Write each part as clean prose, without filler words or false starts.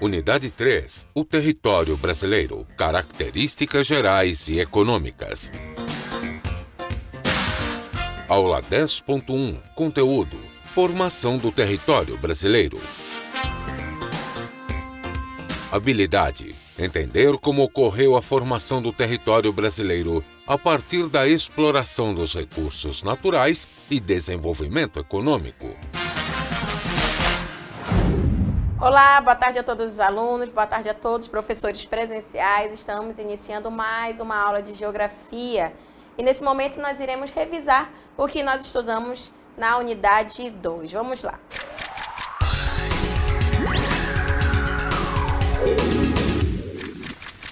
Unidade 3. O território brasileiro. Características gerais e econômicas. Aula 10.1. Conteúdo. Formação do território brasileiro. Habilidade. Entender como ocorreu a formação do território brasileiro a partir da exploração dos recursos naturais e desenvolvimento econômico. Olá, boa tarde a todos os alunos, boa tarde a todos os professores presenciais. Estamos iniciando mais uma aula de Geografia e nesse momento nós iremos revisar o que nós estudamos na unidade 2. Vamos lá.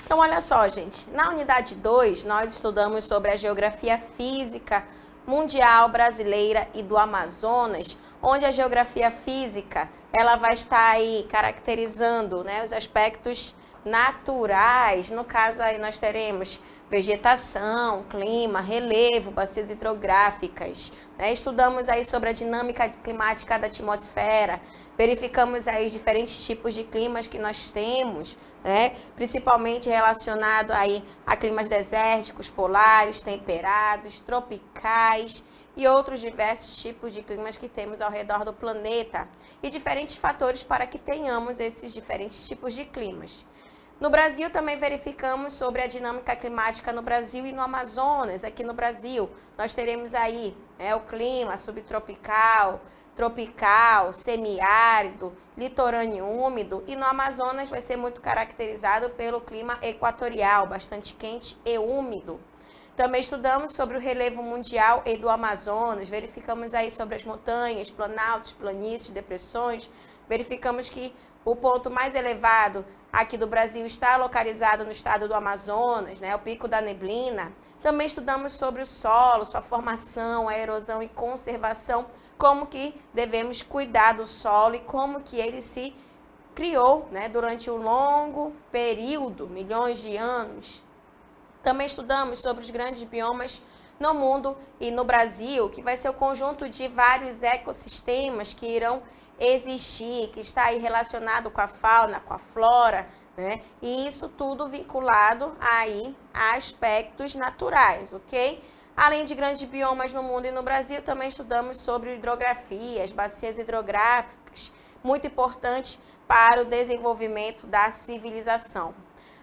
Então, olha só, gente, na unidade 2 nós estudamos sobre a geografia física mundial, brasileira e do Amazonas, onde a geografia física ela vai estar aí caracterizando, né, os aspectos naturais. No caso aí nós teremos vegetação, clima, relevo, bacias hidrográficas, né? Estudamos aí sobre a dinâmica climática da atmosfera, verificamos aí os diferentes tipos de climas que nós temos, né? Principalmente relacionado aí a climas desérticos, polares, temperados, tropicais e outros diversos tipos de climas que temos ao redor do planeta e diferentes fatores para que tenhamos esses diferentes tipos de climas. No Brasil também verificamos sobre a dinâmica climática no Brasil e no Amazonas. Aqui no Brasil nós teremos aí o clima subtropical, tropical, semiárido, litorâneo úmido, e no Amazonas vai ser muito caracterizado pelo clima equatorial, bastante quente e úmido. Também estudamos sobre o relevo mundial e do Amazonas, verificamos aí sobre as montanhas, planaltos, planícies, depressões, verificamos que o ponto mais elevado aqui do Brasil está localizado no estado do Amazonas, né, o Pico da Neblina. Também estudamos sobre o solo, sua formação, a erosão e conservação, como que devemos cuidar do solo e como que ele se criou, né, durante um longo período, milhões de anos. Também estudamos sobre os grandes biomas no mundo e no Brasil, que vai ser o conjunto de vários ecossistemas que irão existir, que está aí relacionado com a fauna, com a flora, né? E isso tudo vinculado aí a aspectos naturais, ok? Além de grandes biomas no mundo e no Brasil, também estudamos sobre hidrografia, as bacias hidrográficas, muito importante para o desenvolvimento da civilização.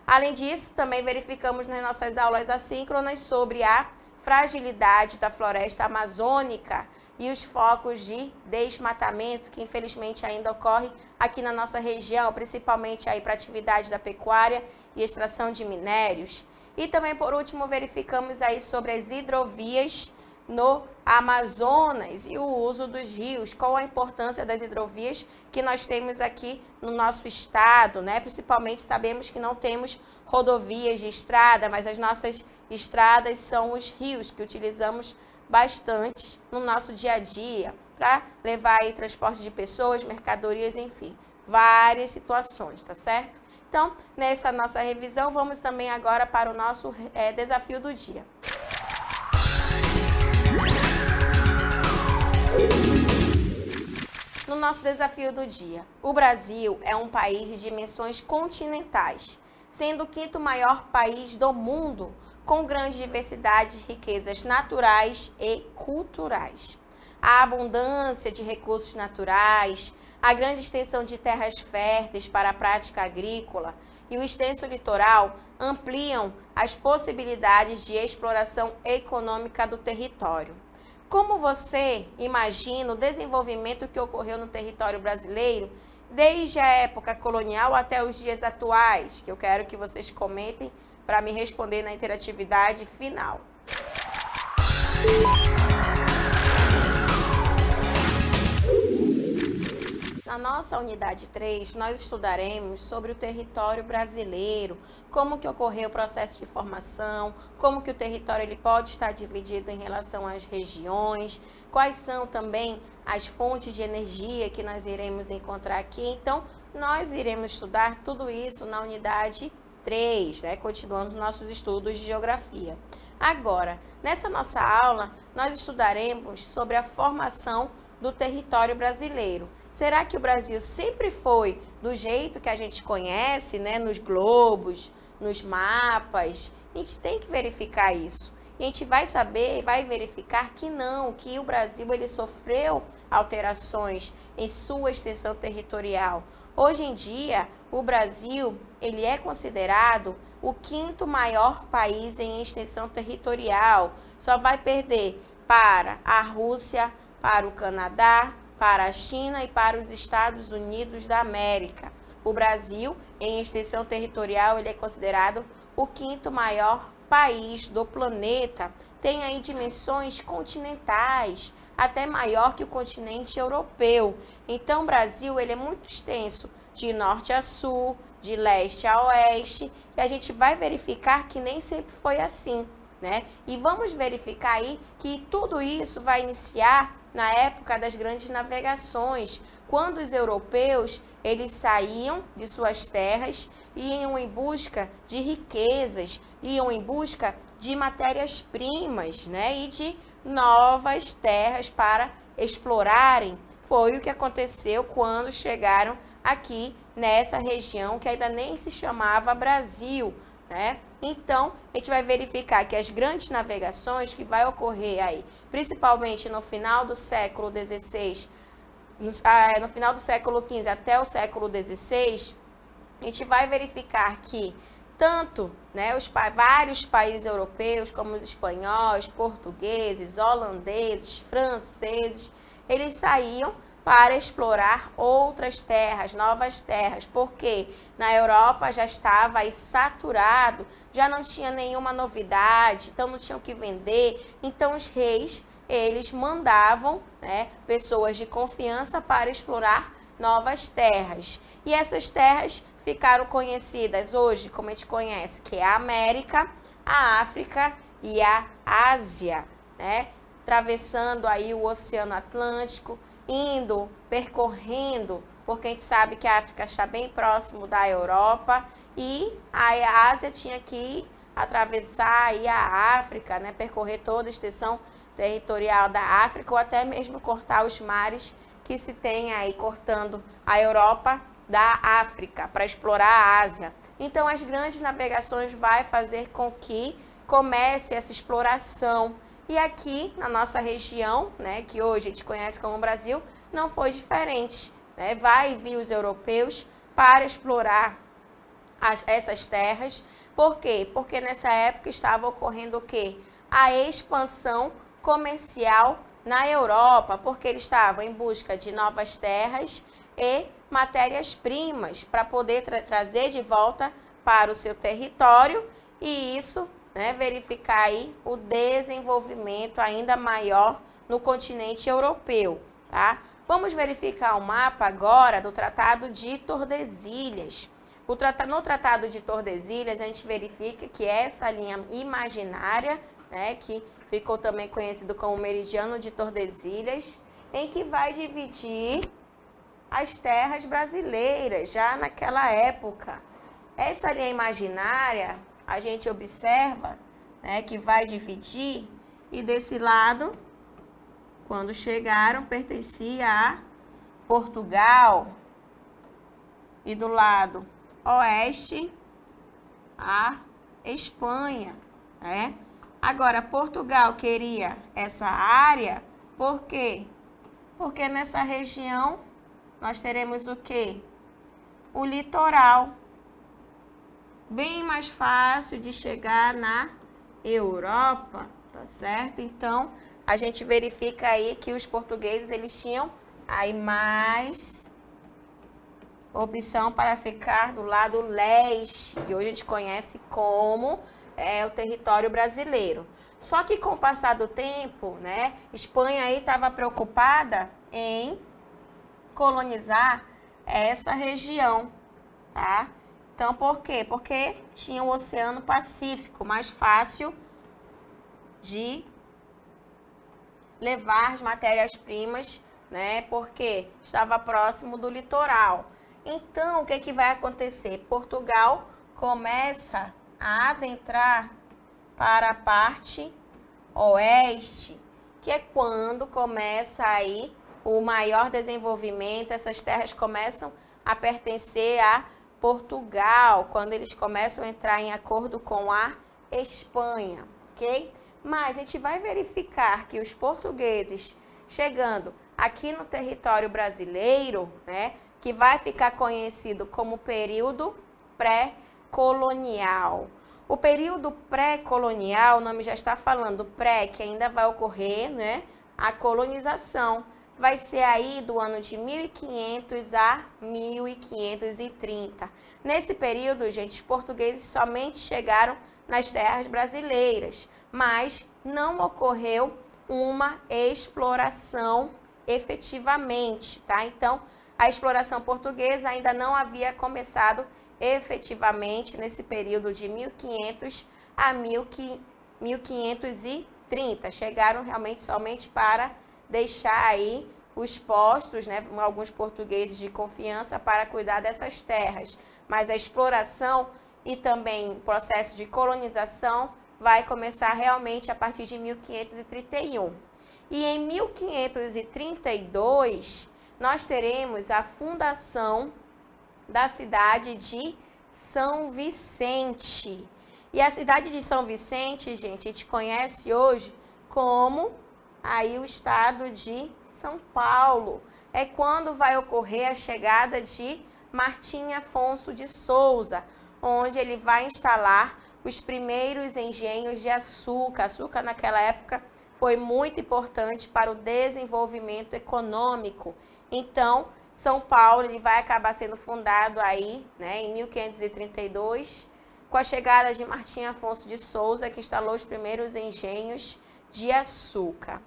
Além disso, também verificamos nas nossas aulas assíncronas sobre a fragilidade da floresta amazônica e os focos de desmatamento que infelizmente ainda ocorre aqui na nossa região, principalmente aí para a atividade da pecuária e extração de minérios. E também, por último, verificamos aí sobre as hidrovias no Amazonas e o uso dos rios, qual a importância das hidrovias que nós temos aqui no nosso estado, né? Principalmente sabemos que não temos rodovias de estrada, mas as nossas estradas são os rios que utilizamos bastante no nosso dia a dia para levar aí transporte de pessoas, mercadorias, enfim, várias situações, tá certo? Então, nessa nossa revisão, vamos também agora para o nosso desafio do dia. No nosso desafio do dia, o Brasil é um país de dimensões continentais, sendo o quinto maior país do mundo, com grande diversidade de riquezas naturais e culturais. A abundância de recursos naturais, a grande extensão de terras férteis para a prática agrícola e o extenso litoral ampliam as possibilidades de exploração econômica do território. Como você imagina o desenvolvimento que ocorreu no território brasileiro desde a época colonial até os dias atuais? Que eu quero que vocês comentem para me responder na interatividade final. Na nossa unidade 3, nós estudaremos sobre o território brasileiro, como que ocorreu o processo de formação, como que o território ele pode estar dividido em relação às regiões, quais são também as fontes de energia que nós iremos encontrar aqui. Então, nós iremos estudar tudo isso na unidade 3, né? Continuando os nossos estudos de geografia. Agora, nessa nossa aula, nós estudaremos sobre a formação do território brasileiro. Será que o Brasil sempre foi do jeito que a gente conhece, né? Nos globos, nos mapas? A gente tem que verificar isso. E a gente vai saber, vai verificar que não, que o Brasil ele sofreu alterações em sua extensão territorial. Hoje em dia, o Brasil ele é considerado o 5º maior país em extensão territorial. Só vai perder para a Rússia, para o Canadá, para a China e para os Estados Unidos da América. O Brasil, em extensão territorial, ele é considerado o 5º maior país do planeta. Tem aí dimensões continentais, até maior que o continente europeu. Então, o Brasil ele é muito extenso, de norte a sul, de leste a oeste, e a gente vai verificar que nem sempre foi assim, né? E vamos verificar aí que tudo isso vai iniciar na época das grandes navegações, quando os europeus eles saíam de suas terras e iam em busca de riquezas, iam em busca de matérias-primas, né? E de novas terras para explorarem. Foi o que aconteceu quando chegaram aqui nessa região que ainda nem se chamava Brasil, né? Então, a gente vai verificar que as grandes navegações que vai ocorrer aí, principalmente no final do século XVI, no final do século XV até o século XVI, a gente vai verificar que tanto, né, vários países europeus, como os espanhóis, portugueses, holandeses, franceses, eles saíam para explorar outras terras, novas terras, porque na Europa já estava aí saturado, já não tinha nenhuma novidade, então não tinham o que vender. Então os reis, eles mandavam, né, pessoas de confiança para explorar novas terras. E essas terras ficaram conhecidas hoje, como a gente conhece, que é a América, a África e a Ásia, né? Atravessando aí o Oceano Atlântico, indo, percorrendo, porque a gente sabe que a África está bem próximo da Europa e a Ásia tinha que atravessar aí a África, né? Percorrer toda a extensão territorial da África ou até mesmo cortar os mares que se tem aí cortando a Europa da África para explorar a Ásia. Então, as grandes navegações vai fazer com que comece essa exploração. E aqui, na nossa região, né, que hoje a gente conhece como Brasil, não foi diferente, né? Vai vir os europeus para explorar essas terras. Por quê? Porque nessa época estava ocorrendo o quê? A expansão comercial na Europa, porque eles estavam em busca de novas terras e matérias-primas para poder trazer de volta para o seu território e isso, né, verificar aí o desenvolvimento ainda maior no continente europeu, tá? Vamos verificar o mapa agora do Tratado de Tordesilhas. No Tratado de Tordesilhas, a gente verifica que essa linha imaginária, né, que ficou também conhecido como Meridiano de Tordesilhas, em que vai dividir as terras brasileiras, já naquela época. Essa linha imaginária, a gente observa, né, que vai dividir, e desse lado, quando chegaram, pertencia a Portugal, e do lado oeste, a Espanha, né? Agora, Portugal queria essa área, por quê? Porque nessa região nós teremos o quê? O litoral. Bem mais fácil de chegar na Europa, tá certo? Então, a gente verifica aí que os portugueses, eles tinham aí mais opção para ficar do lado leste, que hoje a gente conhece como o território brasileiro. Só que com o passar do tempo, né, Espanha aí estava preocupada em colonizar essa região, tá? Então, por quê? Porque tinha o Oceano Pacífico, mais fácil de levar as matérias-primas, né? Porque estava próximo do litoral. Então, o que que vai acontecer? Portugal começa a adentrar para a parte oeste, que é quando começa aí o maior desenvolvimento, essas terras começam a pertencer a Portugal, quando eles começam a entrar em acordo com a Espanha, ok? Mas a gente vai verificar que os portugueses chegando aqui no território brasileiro, né, que vai ficar conhecido como período pré-colonial. O período pré-colonial, o nome já está falando pré, que ainda vai ocorrer, né, a colonização. Vai ser aí do ano de 1500 a 1530. Nesse período, gente, os portugueses somente chegaram nas terras brasileiras, mas não ocorreu uma exploração efetivamente, tá? Então, a exploração portuguesa ainda não havia começado efetivamente nesse período de 1500 a 1530. Chegaram realmente somente para deixar aí os postos, né, alguns portugueses de confiança para cuidar dessas terras. Mas a exploração e também o processo de colonização vai começar realmente a partir de 1531. E em 1532, nós teremos a fundação da cidade de São Vicente. E a cidade de São Vicente, gente, a gente conhece hoje como aí o estado de São Paulo. É quando vai ocorrer a chegada de Martim Afonso de Souza, onde ele vai instalar os primeiros engenhos de açúcar. Açúcar naquela época foi muito importante para o desenvolvimento econômico. Então, São Paulo ele vai acabar sendo fundado aí, né, em 1532, com a chegada de Martim Afonso de Souza, que instalou os primeiros engenhos de açúcar.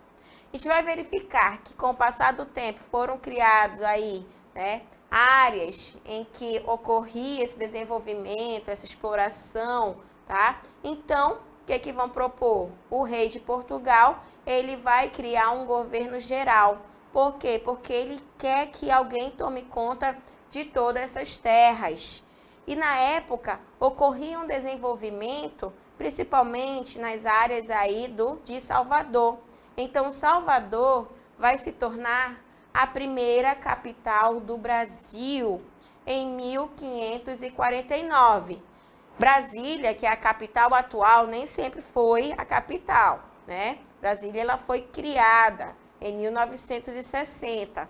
A gente vai verificar que com o passar do tempo foram criados aí, né, áreas em que ocorria esse desenvolvimento, essa exploração, tá? Então, o que é que vão propor? O rei de Portugal, ele vai criar um governo geral. Por quê? Porque ele quer que alguém tome conta de todas essas terras. E na época, ocorria um desenvolvimento, principalmente nas áreas aí de Salvador. Então, Salvador vai se tornar a primeira capital do Brasil em 1549. Brasília, que é a capital atual, nem sempre foi a capital, né? Brasília ela foi criada em 1960.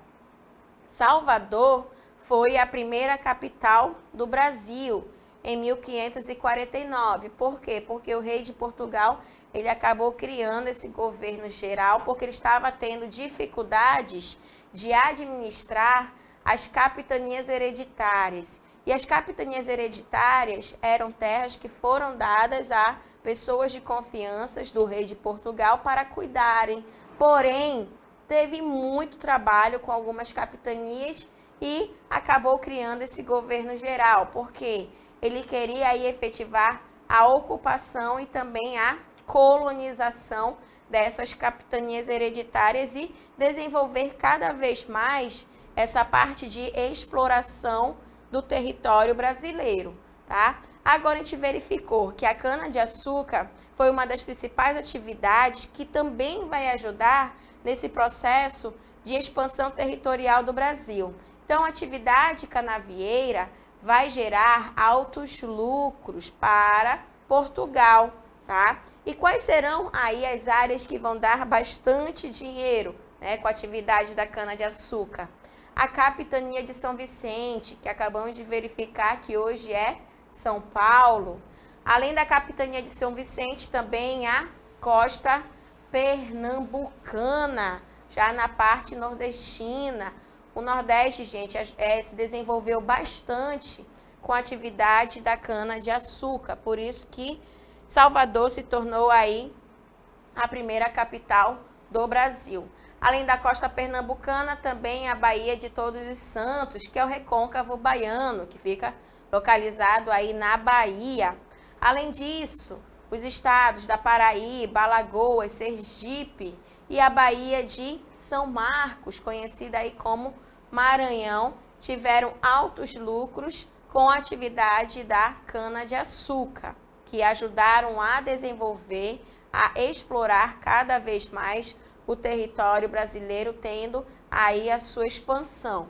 Salvador foi a primeira capital do Brasil em 1549. Por quê? Porque o rei de Portugal ele acabou criando esse governo geral porque ele estava tendo dificuldades de administrar as capitanias hereditárias. E as capitanias hereditárias eram terras que foram dadas a pessoas de confiança do rei de Portugal para cuidarem. Porém, teve muito trabalho com algumas capitanias e acabou criando esse governo geral, porque ele queria aí efetivar a ocupação e também a colonização dessas capitanias hereditárias e desenvolver cada vez mais essa parte de exploração do território brasileiro, tá? Agora a gente verificou que a cana-de-açúcar foi uma das principais atividades que também vai ajudar nesse processo de expansão territorial do Brasil. Então, a atividade canavieira vai gerar altos lucros para Portugal, tá? E quais serão aí as áreas que vão dar bastante dinheiro, né, com a atividade da cana-de-açúcar? A capitania de São Vicente, que acabamos de verificar que hoje é São Paulo. Além da capitania de São Vicente, também a costa pernambucana, já na parte nordestina. O Nordeste, gente, se desenvolveu bastante com a atividade da cana-de-açúcar. Por isso que Salvador se tornou aí a primeira capital do Brasil. Além da costa pernambucana, também a Baía de Todos os Santos, que é o recôncavo baiano, que fica localizado aí na Bahia. Além disso, os estados da Paraíba, Alagoas, Sergipe e a Baía de São Marcos, conhecida aí como Maranhão, tiveram altos lucros com a atividade da cana-de-açúcar, que ajudaram a desenvolver, a explorar cada vez mais o território brasileiro, tendo aí a sua expansão.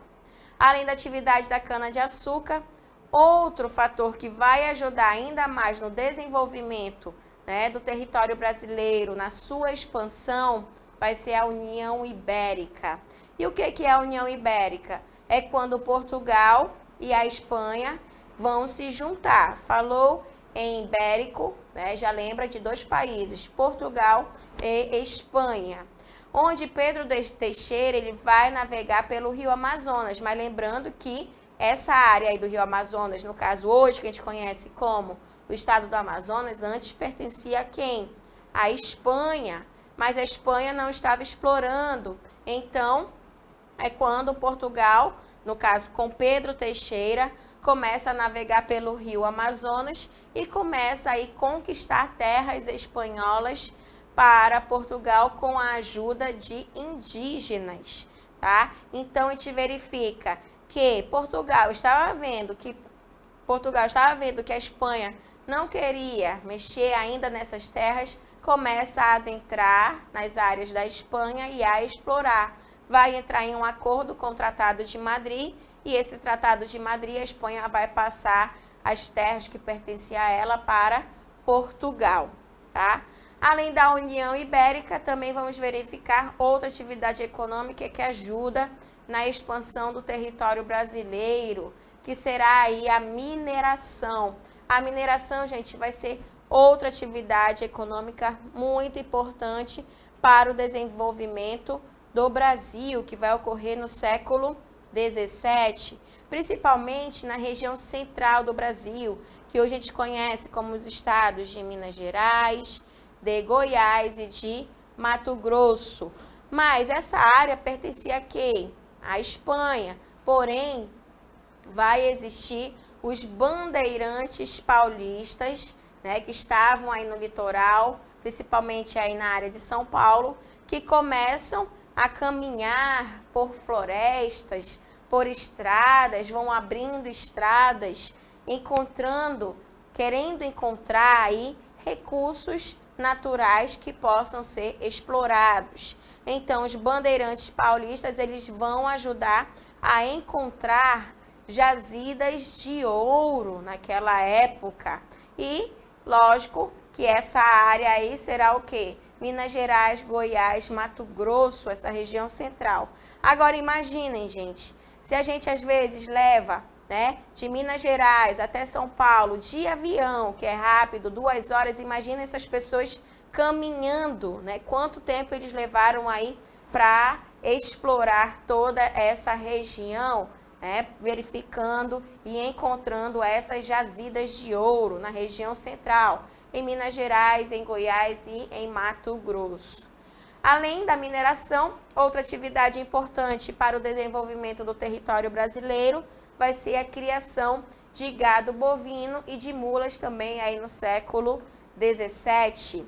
Além da atividade da cana-de-açúcar, outro fator que vai ajudar ainda mais no desenvolvimento, né, do território brasileiro, na sua expansão, vai ser a União Ibérica. E o que é a União Ibérica? É quando Portugal e a Espanha vão se juntar. Falou em ibérico, né, já lembra de dois países, Portugal e Espanha. Onde Pedro Teixeira ele vai navegar pelo Rio Amazonas, mas lembrando que essa área aí do Rio Amazonas, no caso hoje que a gente conhece como o estado do Amazonas, antes pertencia a quem? A Espanha, mas a Espanha não estava explorando. Então, é quando Portugal, no caso com Pedro Teixeira, começa a navegar pelo Rio Amazonas e começa a conquistar terras espanholas para Portugal com a ajuda de indígenas, tá? Então, a gente verifica que Portugal estava vendo que a Espanha não queria mexer ainda nessas terras, começa a adentrar nas áreas da Espanha e a explorar. Vai entrar em um acordo com o Tratado de Madrid, e esse Tratado de Madrid, a Espanha vai passar as terras que pertenciam a ela para Portugal, tá? Além da União Ibérica, também vamos verificar outra atividade econômica que ajuda na expansão do território brasileiro, que será aí a mineração. A mineração, gente, vai ser outra atividade econômica muito importante para o desenvolvimento do Brasil, que vai ocorrer no século XVII, principalmente na região central do Brasil, que hoje a gente conhece como os estados de Minas Gerais, de Goiás e de Mato Grosso. Mas essa área pertencia a quem? À Espanha. Porém, vai existir os bandeirantes paulistas, né, que estavam aí no litoral, principalmente aí na área de São Paulo, que começam a caminhar por florestas, por estradas, vão abrindo estradas, querendo encontrar aí recursos naturais que possam ser explorados. Então, os bandeirantes paulistas, eles vão ajudar a encontrar jazidas de ouro naquela época. E, lógico, que essa área aí será o quê? Minas Gerais, Goiás, Mato Grosso, essa região central. Agora, imaginem, gente, se a gente às vezes leva, né, de Minas Gerais até São Paulo, de avião, que é rápido, 2 horas, imagina essas pessoas caminhando, né? Quanto tempo eles levaram aí para explorar toda essa região, né? Verificando e encontrando essas jazidas de ouro na região central, em Minas Gerais, em Goiás e em Mato Grosso. Além da mineração, outra atividade importante para o desenvolvimento do território brasileiro vai ser a criação de gado bovino e de mulas também aí no século XVII.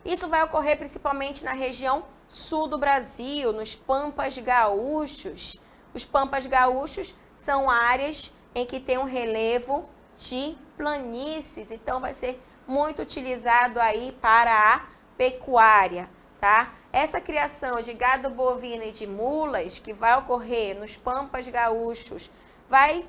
Isso vai ocorrer principalmente na região sul do Brasil, nos Pampas Gaúchos. Os Pampas Gaúchos são áreas em que tem um relevo de planícies, então vai ser muito utilizado aí para a pecuária, tá? Essa criação de gado bovino e de mulas que vai ocorrer nos Pampas Gaúchos vai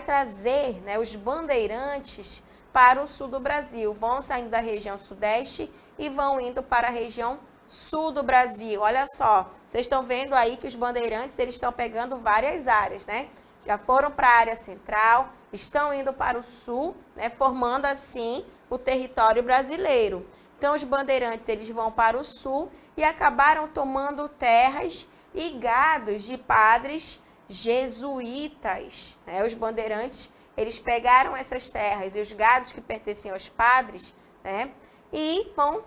trazer, né, os bandeirantes para o sul do Brasil. Vão saindo da região sudeste e vão indo para a região sul do Brasil. Olha só, vocês estão vendo aí que os bandeirantes eles estão pegando várias áreas, né? Já foram para a área central, estão indo para o sul, né, formando assim o território brasileiro. Então, os bandeirantes eles vão para o sul e acabaram tomando terras e gados de padres jesuítas, né? Os bandeirantes eles pegaram essas terras e os gados que pertenciam aos padres, né, e vão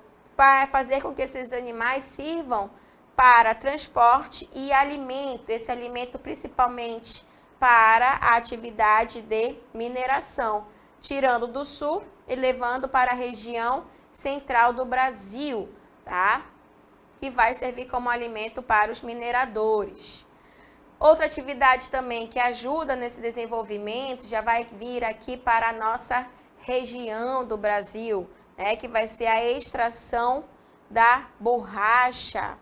fazer com que esses animais sirvam para transporte e alimento. Esse alimento principalmente para a atividade de mineração, tirando do sul e levando para a região central do Brasil, tá? Que vai servir como alimento para os mineradores. Outra atividade também que ajuda nesse desenvolvimento, já vai vir aqui para a nossa região do Brasil, né, que vai ser a extração da borracha.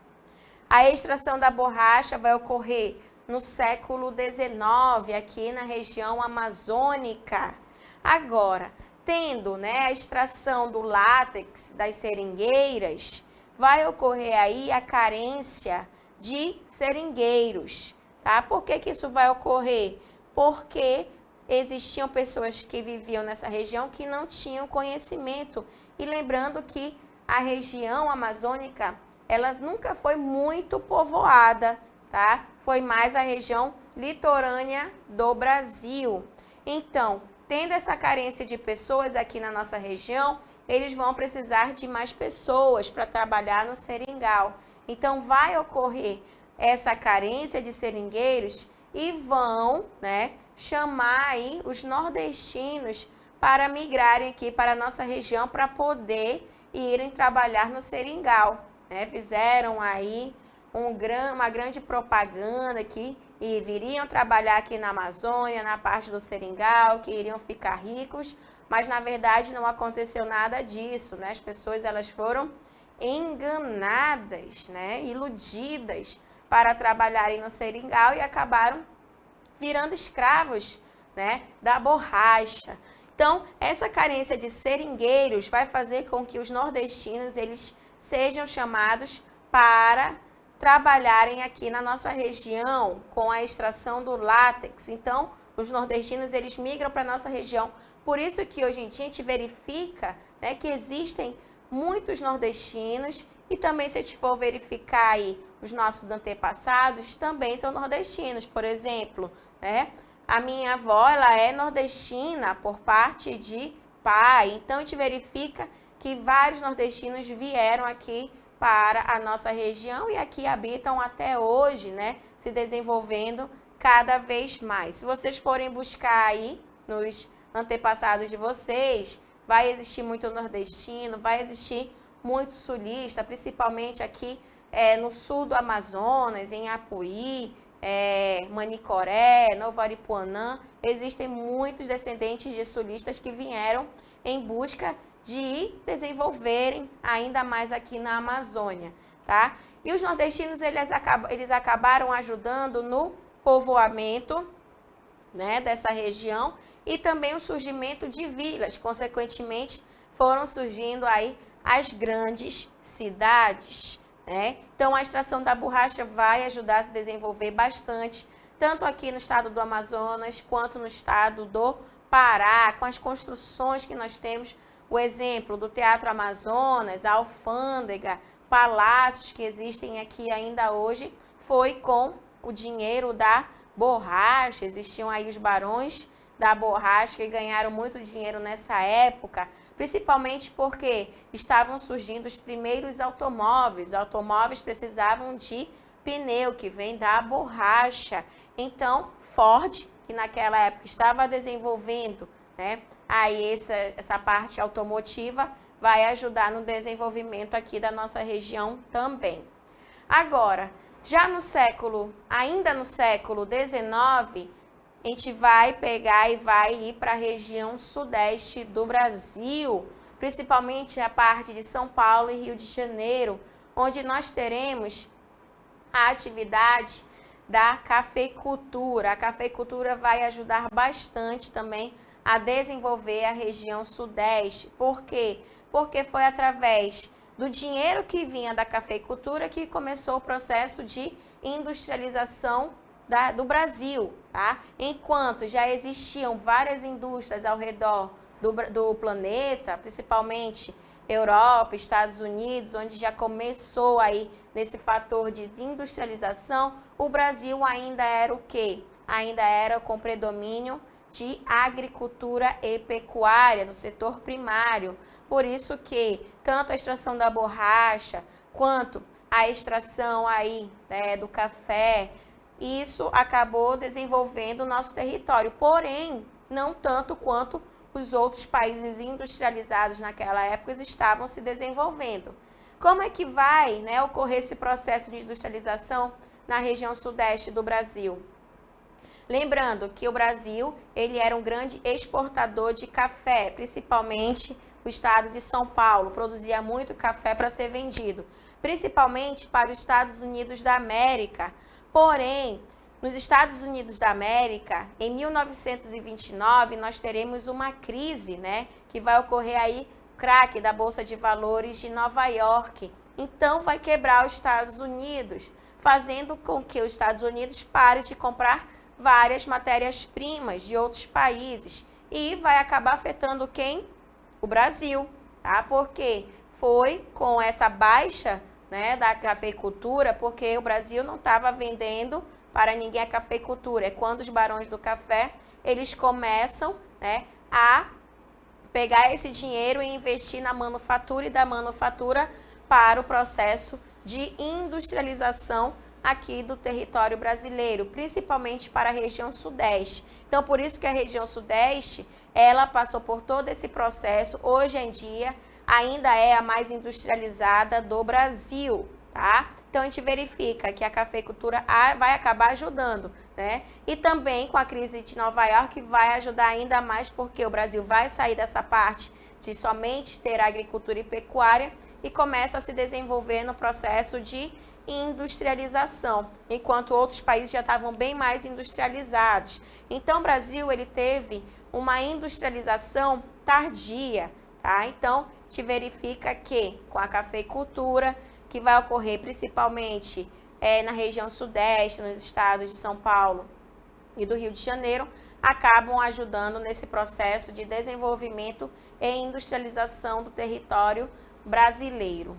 A extração da borracha vai ocorrer no século XIX, aqui na região amazônica. Agora, tendo, né, a extração do látex das seringueiras, vai ocorrer aí a carência de seringueiros, tá? Por que que isso vai ocorrer? Porque existiam pessoas que viviam nessa região que não tinham conhecimento. E lembrando que a região amazônica, ela nunca foi muito povoada, tá? Foi mais a região litorânea do Brasil. Então, tendo essa carência de pessoas aqui na nossa região, eles vão precisar de mais pessoas para trabalhar no seringal. Então, vai ocorrer essa carência de seringueiros e vão, né, chamar aí os nordestinos para migrarem aqui para a nossa região para poder irem trabalhar no seringal, né? Fizeram aí uma grande propaganda aqui e viriam trabalhar aqui na Amazônia, na parte do seringal, que iriam ficar ricos, mas na verdade não aconteceu nada disso, né? As pessoas elas foram enganadas, né? Iludidas para trabalharem no seringal e acabaram virando escravos, né, da borracha. Então, essa carência de seringueiros vai fazer com que os nordestinos eles sejam chamados para trabalharem aqui na nossa região com a extração do látex. Então, os nordestinos eles migram para a nossa região. Por isso que hoje em dia a gente verifica, né, que existem muitos nordestinos e também se a gente for verificar aí os nossos antepassados também são nordestinos. Por exemplo, né, a minha avó ela é nordestina por parte de pai. Então a gente verifica que vários nordestinos vieram aqui para a nossa região e aqui habitam até hoje, né, se desenvolvendo cada vez mais. Se vocês forem buscar aí nos antepassados de vocês, vai existir muito nordestino, vai existir muito sulista, principalmente aqui no sul do Amazonas, em Apuí, Manicoré, Novo Aripuanã. Existem muitos descendentes de sulistas que vieram em busca de desenvolverem ainda mais aqui na Amazônia, tá? E os nordestinos, eles acabaram ajudando no povoamento, né, dessa região e também o surgimento de vilas. Consequentemente, foram surgindo aí as grandes cidades, né? Então, a extração da borracha vai ajudar a se desenvolver bastante, tanto aqui no estado do Amazonas, quanto no estado do Pará, com as construções que nós temos, o exemplo do Teatro Amazonas, a alfândega, palácios que existem aqui ainda hoje, foi com o dinheiro da borracha. Existiam aí os barões da borracha que ganharam muito dinheiro nessa época, principalmente porque estavam surgindo os primeiros automóveis. Os automóveis precisavam de pneu, que vem da borracha. Então, Ford, que naquela época estava desenvolvendo, né, aí essa parte automotiva, vai ajudar no desenvolvimento aqui da nossa região também. Agora, ainda no século XIX, a gente vai pegar e vai ir para a região sudeste do Brasil, principalmente a parte de São Paulo e Rio de Janeiro, onde nós teremos a atividade da cafeicultura. A cafeicultura vai ajudar bastante também a desenvolver a região sudeste. Por quê? Porque foi através do dinheiro que vinha da cafeicultura que começou o processo de industrialização do Brasil, tá? Enquanto já existiam várias indústrias ao redor do planeta, principalmente Europa, Estados Unidos, onde já começou aí nesse fator de industrialização, o Brasil ainda era o quê? Ainda era com predomínio de agricultura e pecuária no setor primário. Por isso que tanto a extração da borracha quanto a extração aí, né, do café, isso acabou desenvolvendo o nosso território, porém, não tanto quanto os outros países industrializados naquela época estavam se desenvolvendo. Como é que vai, né, ocorrer esse processo de industrialização na região sudeste do Brasil? Lembrando que o Brasil ele era um grande exportador de café, principalmente o estado de São Paulo produzia muito café para ser vendido, principalmente para os Estados Unidos da América. Porém, nos Estados Unidos da América, em 1929, nós teremos uma crise, né, que vai ocorrer aí, craque da Bolsa de Valores de Nova York. Então, vai quebrar os Estados Unidos, fazendo com que os Estados Unidos pare de comprar várias matérias-primas de outros países. E vai acabar afetando quem? O Brasil, tá? Porque foi com essa baixa, né, da cafeicultura, porque o Brasil não estava vendendo para ninguém a cafeicultura. É quando os barões do café, eles começam, né, a pegar esse dinheiro e investir na manufatura, e da manufatura para o processo de industrialização aqui do território brasileiro, principalmente para a região sudeste. Então, por isso que a região sudeste, ela passou por todo esse processo. Hoje em dia, ainda é a mais industrializada do Brasil, tá? Então, a gente verifica que a cafeicultura vai acabar ajudando, né? E também com a crise de Nova York vai ajudar ainda mais, porque o Brasil vai sair dessa parte de somente ter agricultura e pecuária e começa a se desenvolver no processo de industrialização, enquanto outros países já estavam bem mais industrializados. Então, o Brasil, ele teve uma industrialização tardia, tá? Então, a gente verifica que com a cafeicultura, que vai ocorrer principalmente na região sudeste, nos estados de São Paulo e do Rio de Janeiro, acabam ajudando nesse processo de desenvolvimento e industrialização do território brasileiro.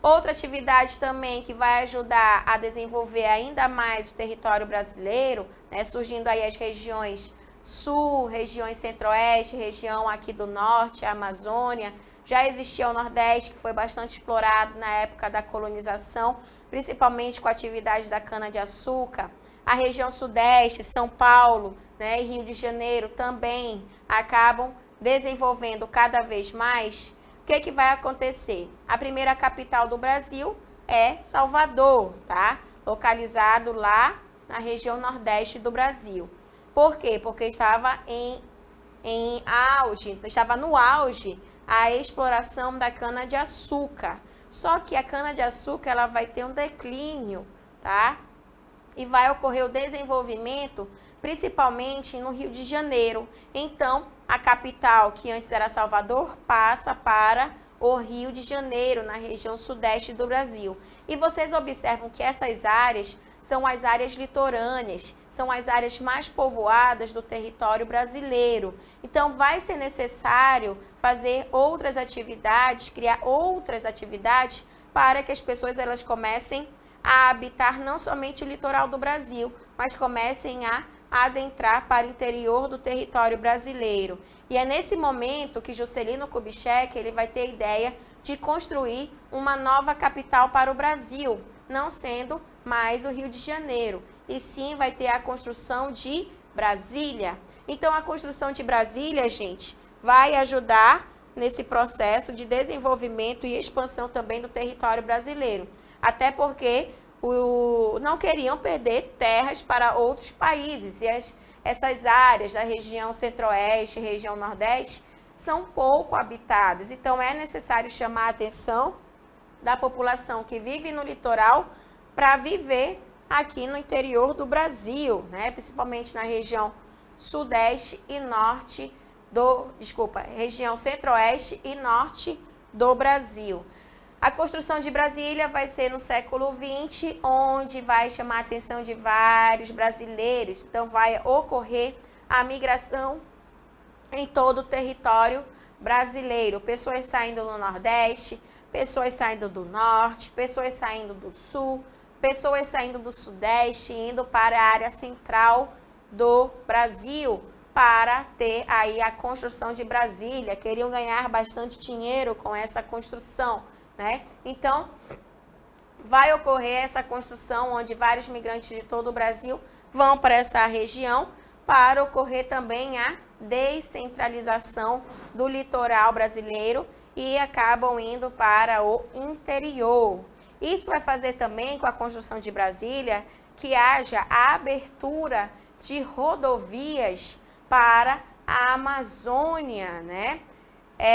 Outra atividade também que vai ajudar a desenvolver ainda mais o território brasileiro, né, surgindo aí as regiões sul, regiões centro-oeste, região aqui do norte, a Amazônia. Já existia o Nordeste, que foi bastante explorado na época da colonização, principalmente com a atividade da cana-de-açúcar. A região Sudeste, São Paulo, né, e Rio de Janeiro também acabam desenvolvendo cada vez mais. O que vai acontecer? A primeira capital do Brasil é Salvador, tá? Localizado lá na região Nordeste do Brasil. Por quê? Porque estava estava no auge a exploração da cana-de-açúcar. Só que a cana-de-açúcar ela vai ter um declínio, tá? E vai ocorrer o desenvolvimento principalmente no Rio de Janeiro. Então, a capital, que antes era Salvador, passa para o Rio de Janeiro, na região sudeste do Brasil. E vocês observam que essas áreas são as áreas litorâneas, são as áreas mais povoadas do território brasileiro. Então, vai ser necessário fazer outras atividades, criar outras atividades para que as pessoas elas comecem a habitar não somente o litoral do Brasil, mas comecem a adentrar para o interior do território brasileiro. E é nesse momento que Juscelino Kubitschek ele vai ter a ideia de construir uma nova capital para o Brasil, não sendo mais o Rio de Janeiro, e sim vai ter a construção de Brasília. Então, a construção de Brasília, gente, vai ajudar nesse processo de desenvolvimento e expansão também do território brasileiro. Até porque não queriam perder terras para outros países. E essas áreas da região centro-oeste, região nordeste, são pouco habitadas. Então, é necessário chamar a atenção da população que vive no litoral para viver aqui no interior do Brasil, né? Principalmente na região sudeste e norte região centro-oeste e norte do Brasil. A construção de Brasília vai ser no século XX, onde vai chamar a atenção de vários brasileiros. Então, vai ocorrer a migração em todo o território brasileiro. Pessoas saindo do Nordeste, pessoas saindo do Norte, pessoas saindo do Sul, pessoas saindo do Sudeste, indo para a área central do Brasil, para ter aí a construção de Brasília. Queriam ganhar bastante dinheiro com essa construção, né? Então, vai ocorrer essa construção onde vários migrantes de todo o Brasil vão para essa região para ocorrer também a descentralização do litoral brasileiro e acabam indo para o interior. Isso vai fazer também com a construção de Brasília que haja a abertura de rodovias para a Amazônia, né?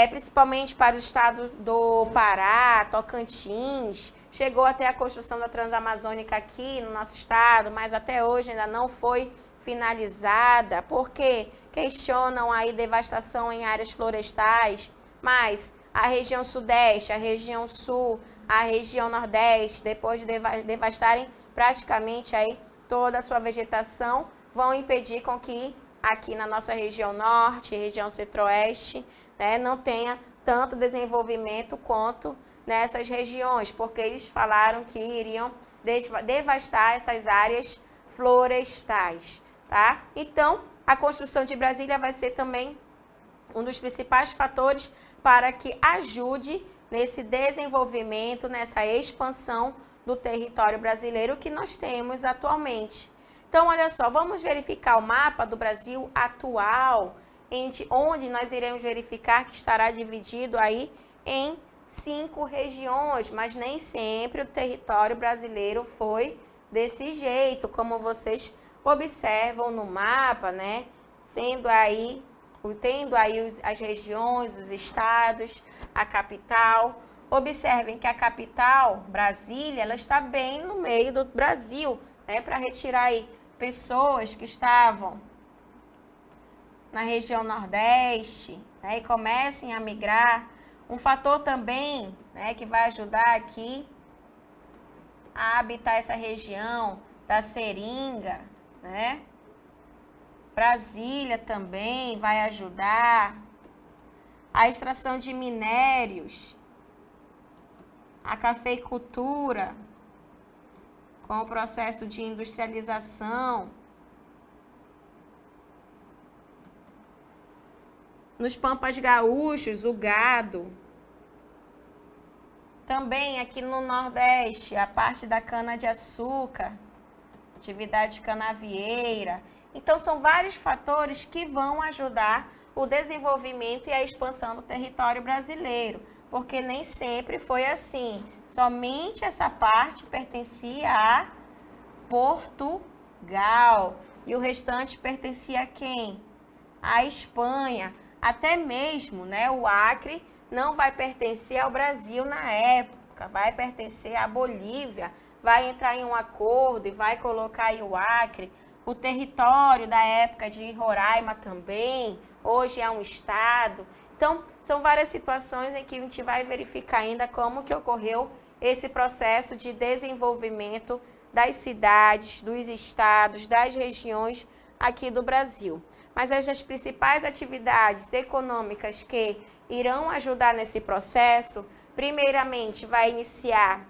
principalmente para o estado do Pará, Tocantins. Chegou até a construção da Transamazônica aqui no nosso estado, mas até hoje ainda não foi finalizada, porque questionam aí devastação em áreas florestais, mas a região sudeste, a região sul, a região nordeste, depois de devastarem praticamente aí toda a sua vegetação, vão impedir com que aqui na nossa região norte, região centro-oeste, né, não tenha tanto desenvolvimento quanto nessas regiões, porque eles falaram que iriam devastar essas áreas florestais, tá? Então, a construção de Brasília vai ser também um dos principais fatores para que ajude nesse desenvolvimento, nessa expansão do território brasileiro que nós temos atualmente. Então, olha só, vamos verificar o mapa do Brasil atual, onde nós iremos verificar que estará dividido aí em 5 regiões, mas nem sempre o território brasileiro foi desse jeito, como vocês observam no mapa, né? Tendo aí as regiões, os estados, a capital. Observem que a capital, Brasília, ela está bem no meio do Brasil, né? Para retirar aí pessoas que estavam na região nordeste, né? E comecem a migrar. Um fator também, né, que vai ajudar aqui a habitar essa região da Seringa, né? Brasília também vai ajudar. A extração de minérios, a cafeicultura, com o processo de industrialização. Nos Pampas Gaúchos, o gado. Também aqui no Nordeste, a parte da cana-de-açúcar, atividade canavieira. Então, são vários fatores que vão ajudar o desenvolvimento e a expansão do território brasileiro, porque nem sempre foi assim. Somente essa parte pertencia a Portugal e o restante pertencia a quem? A Espanha. Até mesmo, né, o Acre não vai pertencer ao Brasil na época, vai pertencer à Bolívia, vai entrar em um acordo e vai colocar aí o Acre. O território da época de Roraima também, hoje é um estado. Então, são várias situações em que a gente vai verificar ainda como que ocorreu esse processo de desenvolvimento das cidades, dos estados, das regiões aqui do Brasil. Mas as principais atividades econômicas que irão ajudar nesse processo, primeiramente vai iniciar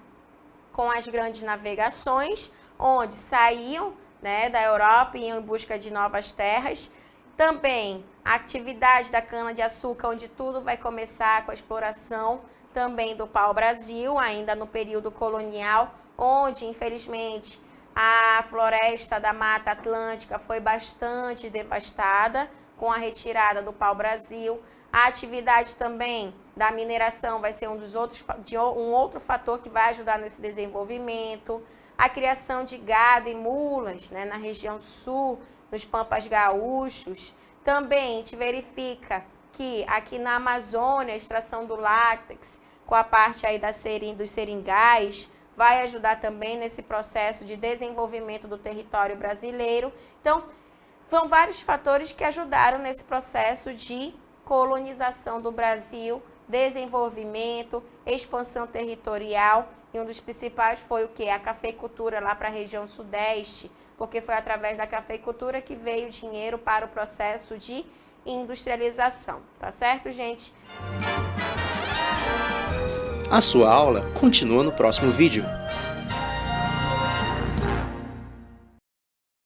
com as grandes navegações, onde saíam, né, da Europa e iam em busca de novas terras. Também a atividade da cana-de-açúcar, onde tudo vai começar com a exploração também do pau-brasil, ainda no período colonial, onde, infelizmente, a floresta da Mata Atlântica foi bastante devastada com a retirada do pau-brasil. A atividade também da mineração vai ser um outro fator que vai ajudar nesse desenvolvimento. A criação de gado e mulas, né, na região sul, nos Pampas Gaúchos. Também a gente verifica que aqui na Amazônia, a extração do látex, com a parte aí dos seringais, vai ajudar também nesse processo de desenvolvimento do território brasileiro. Então, são vários fatores que ajudaram nesse processo de colonização do Brasil, desenvolvimento, expansão territorial, e um dos principais foi o quê? A cafeicultura lá para a região sudeste, porque foi através da cafeicultura que veio o dinheiro para o processo de industrialização. Tá certo, gente? A sua aula continua no próximo vídeo.